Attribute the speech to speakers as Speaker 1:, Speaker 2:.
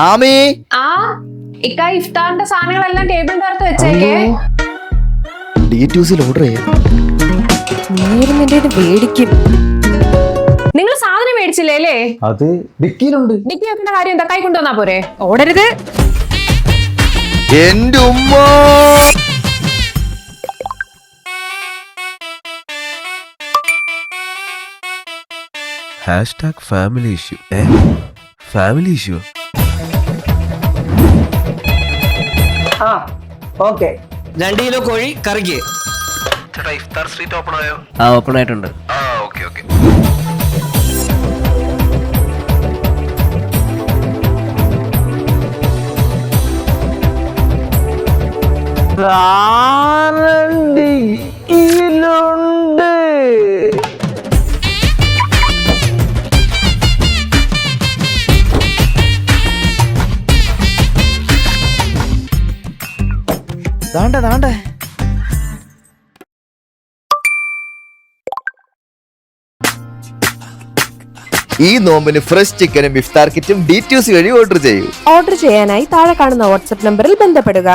Speaker 1: ആമി
Speaker 2: ആ ഇക്ക ഇഫ്താറിന്റെ സാധനങ്ങളെല്ലാം ടേബിളിന്റെ അടുത്ത് വെച്ചേക്കേ.
Speaker 1: D2C ഓർഡർ ചെയ്യാം.
Speaker 3: മേടിക്കും.
Speaker 2: നിങ്ങൾ സാധനം മേടിച്ചില്ലേ അല്ലേ?
Speaker 4: അത് ഡിക്കിയിലുണ്ട്.
Speaker 2: ഡിക്കി വെക്കുന്ന കാര്യം എന്താ കൈ കൊണ്ടുവന്നാ പോരെ?
Speaker 3: ഓടരുത്.
Speaker 1: എന്റെ ഉമ്മ
Speaker 5: #family issue. Family issue.
Speaker 6: Okay
Speaker 7: 2 kilo കോഴി കറിക്ക്.
Speaker 5: ചേട്ടാ ഇഫ്താർ സ്ട്രീറ്റ് ഓപ്പൺ ആയോ?
Speaker 7: ഓപ്പൺ ആയിട്ടുണ്ട്.
Speaker 5: ഓക്കെ.
Speaker 6: ഡിക്കിയിലുണ്ട്.
Speaker 1: ദാണ്ട ഈ നോമ്പിന് ഫ്രഷ് ചിക്കനും ഇഫ്താർ കിറ്റും D2C വഴി ഓർഡർ ചെയ്യൂ.
Speaker 3: ഓർഡർ ചെയ്യാനായി താഴെ കാണുന്ന വാട്സ്ആപ്പ് നമ്പറിൽ ബന്ധപ്പെടുക.